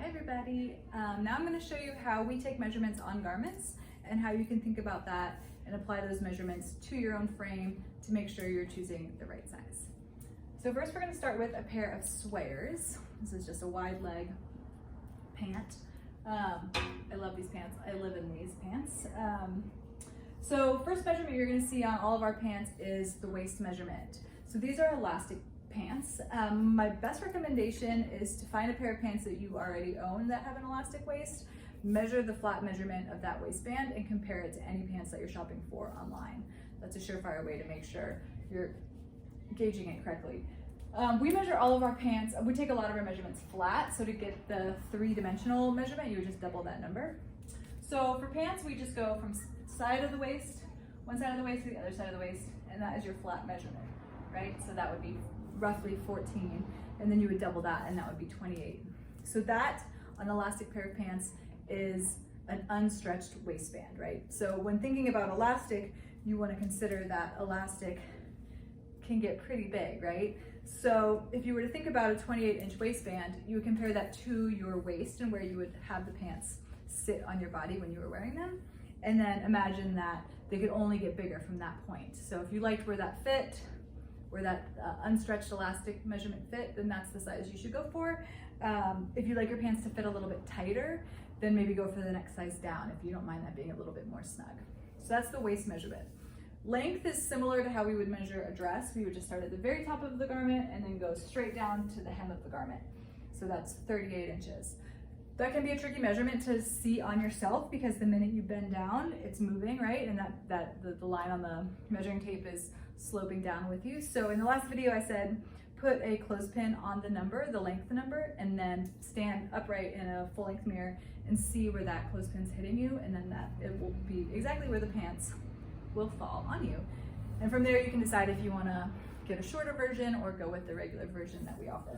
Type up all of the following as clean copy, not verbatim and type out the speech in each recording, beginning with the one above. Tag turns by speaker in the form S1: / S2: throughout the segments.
S1: everybody. Now I'm going to show you how we take measurements on garments and how you can think about that and apply those measurements to your own frame to make sure you're choosing the right size. So first we're going to start with a pair of swears. This is just a wide leg pant. I love these pants. I live in these pants. So first measurement you're going to see on all of our pants is the waist measurement. So these are elastic pants. My best recommendation is to find a pair of pants that you already own that have an elastic waist, measure the flat measurement of that waistband and compare it to any pants that you're shopping for online. That's a surefire way to make sure you're gauging it correctly. We measure all of our pants, we take a lot of our measurements flat, so to get the 3-dimensional measurement, you would just double that number. So for pants, we just go from side of the waist, one side of the waist to the other side of the waist, and that is your flat measurement, right? So that would be roughly 14, and then you would double that, and that would be 28. So that, an elastic pair of pants, is an unstretched waistband, right? So when thinking about elastic, you want to consider that elastic can get pretty big, right? So if you were to think about a 28-inch waistband, you would compare that to your waist and where you would have the pants sit on your body when you were wearing them, and then imagine that they could only get bigger from that point. So if you liked where that fit, where that unstretched elastic measurement fit, then that's the size you should go for. If you like your pants to fit a little bit tighter, then maybe go for the next size down if you don't mind that being a little bit more snug. So that's the waist measurement. Length is similar to how we would measure a dress. We would just start at the very top of the garment and then go straight down to the hem of the garment. So that's 38 inches. That can be a tricky measurement to see on yourself because the minute you bend down, it's moving, right? And the line on the measuring tape is sloping down with you. So in the last video I said, put a clothespin on the number, the length number, and then stand upright in a full length mirror and see where that clothespin's hitting you, and then that it will be exactly where the pants will fall on you. And from there you can decide if you wanna get a shorter version or go with the regular version that we offer.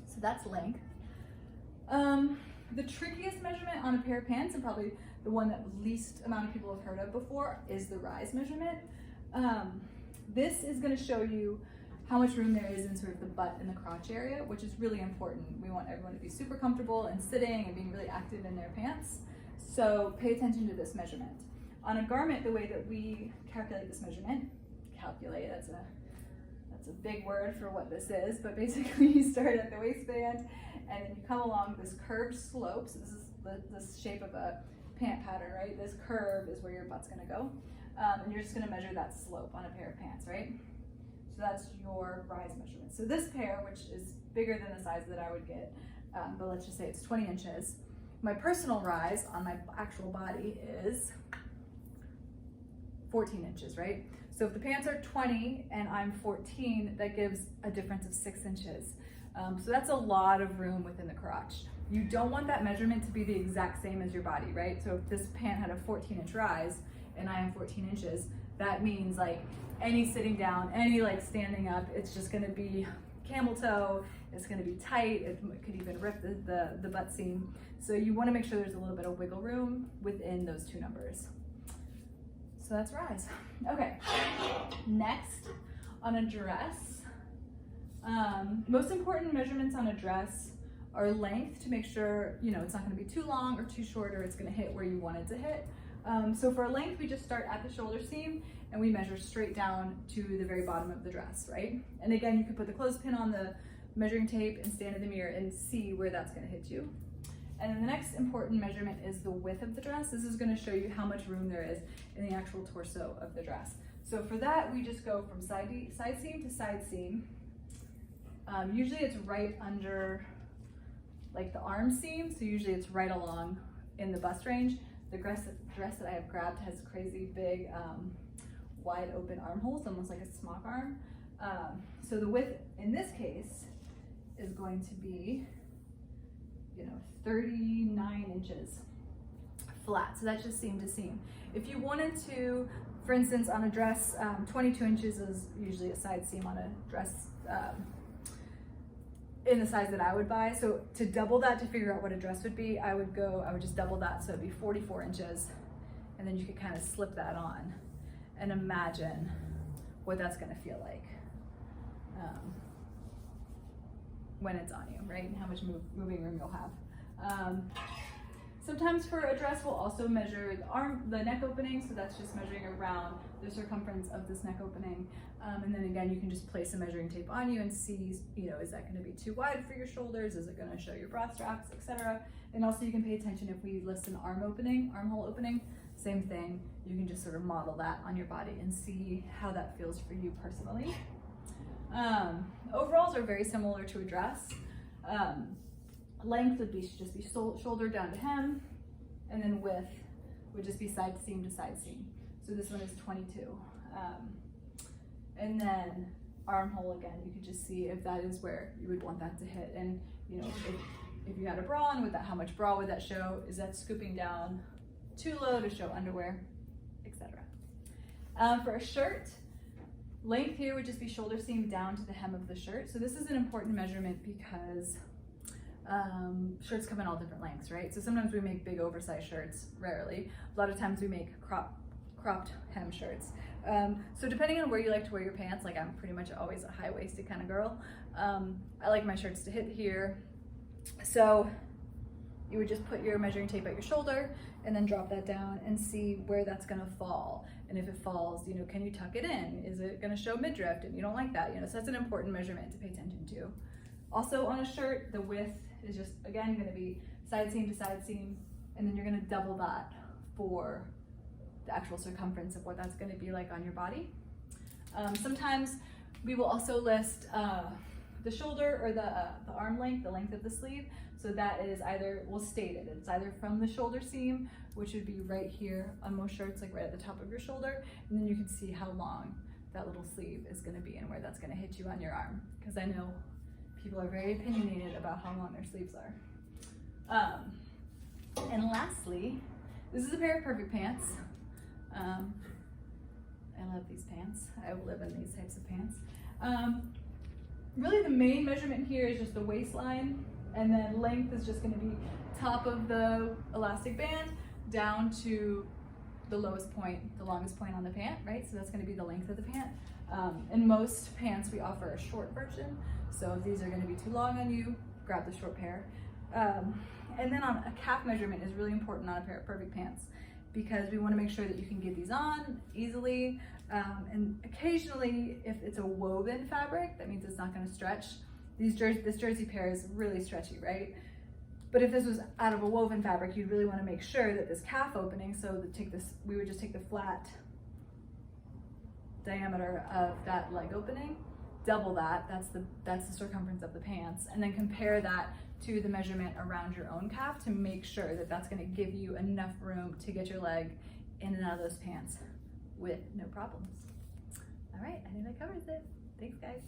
S1: So that's length. The trickiest measurement on a pair of pants, and probably the one that least amount of people have heard of before, is the rise measurement. This is going to show you how much room there is in sort of the butt and the crotch area, which is really important. We want everyone to be super comfortable and sitting and being really active in their pants. So pay attention to this measurement. On a garment, the way that we calculate this measurement, that's a big word for what this is, but basically you start at the waistband and then you come along this curved slope. So this is the shape of a pant pattern, right? This curve is where your butt's gonna go. And you're just gonna measure that slope on a pair of pants, right? So that's your rise measurement. So this pair, which is bigger than the size that I would get, but let's just say it's 20 inches. My personal rise on my actual body is 14 inches, right? So if the pants are 20 and I'm 14, that gives a difference of 6 inches. So that's a lot of room within the crotch. You don't want that measurement to be the exact same as your body, right? So if this pant had a 14-inch rise and I am 14 inches, that means like any sitting down, any like standing up, it's just gonna be camel toe, it's gonna be tight, it could even rip the butt seam. So you wanna make sure there's a little bit of wiggle room within those two numbers. So that's rise. Okay, next, on a dress, most important measurements on a dress are length, to make sure it's not gonna be too long or too short, or it's gonna hit where you want it to hit. So for length, we just start at the shoulder seam and we measure straight down to the very bottom of the dress, right? And again, you can put the clothespin on the measuring tape and stand in the mirror and see where that's gonna hit you. And then the next important measurement is the width of the dress. This is gonna show you how much room there is in the actual torso of the dress. So for that, we just go from side seam to side seam. Usually it's right under like the arm seam, so usually it's right along in the bust range. The dress that I have grabbed has crazy big, wide open armholes, almost like a smock arm. So the width in this case is going to be 39 inches flat. So that's just seam to seam. If you wanted to, for instance, on a dress, 22 inches is usually a side seam on a dress in the size that I would buy. So to double that to figure out what a dress would be, I would just double that, so it'd be 44 inches, and then you could kind of slip that on and imagine what that's gonna feel like when it's on you, right? And how much moving room you'll have. Sometimes for a dress, we'll also measure the neck opening, so that's just measuring around the circumference of this neck opening. And then again, you can just place a measuring tape on you and see, is that gonna be too wide for your shoulders? Is it gonna show your bra straps, etc. And also you can pay attention if we list an armhole opening, same thing. You can just sort of model that on your body and see how that feels for you personally. Overalls are very similar to a dress. Length would just be shoulder down to hem, and then width would just be side seam to side seam. So this one is 22. And then armhole, again, you could just see if that is where you would want that to hit. And if you had a bra on, how much bra would that show? Is that scooping down too low to show underwear, etc. For a shirt, length here would just be shoulder seam down to the hem of the shirt. So this is an important measurement because shirts come in all different lengths, right? So sometimes we make big oversized shirts, rarely. A lot of times we make cropped hem shirts. So depending on where you like to wear your pants, like I'm pretty much always a high-waisted kind of girl. I like my shirts to hit here. So you would just put your measuring tape at your shoulder and then drop that down and see where that's gonna fall. And if it falls, can you tuck it in? Is it gonna show midriff and you don't like that? So that's an important measurement to pay attention to. Also on a shirt, the width is just, again, gonna be side seam to side seam, and then you're gonna double that for the actual circumference of what that's gonna be like on your body. Sometimes we will also list the shoulder or the arm length, the length of the sleeve. So that is either, we'll state it, it's either from the shoulder seam, which would be right here on most shirts, like right at the top of your shoulder, and then you can see how long that little sleeve is gonna be and where that's gonna hit you on your arm. Because I know people are very opinionated about how long their sleeves are. And lastly, this is a pair of perfect pants. I love these pants. I live in these types of pants. Really the main measurement here is just the waistline, and then length is just gonna be top of the elastic band down to the lowest point, the longest point on the pant, right? So that's gonna be the length of the pant. In most pants, we offer a short version. So if these are gonna be too long on you, grab the short pair. And then a calf measurement is really important on a pair of perfect pants because we wanna make sure that you can get these on easily. And occasionally, if it's a woven fabric, that means it's not gonna stretch. This jersey pair is really stretchy, right? But if this was out of a woven fabric, you'd really wanna make sure that this calf opening, we would just take the flat diameter of that leg opening, double that, that's the circumference of the pants, and then compare that to the measurement around your own calf to make sure that that's gonna give you enough room to get your leg in and out of those pants with no problems. All right, I think that covers it. Thanks, guys.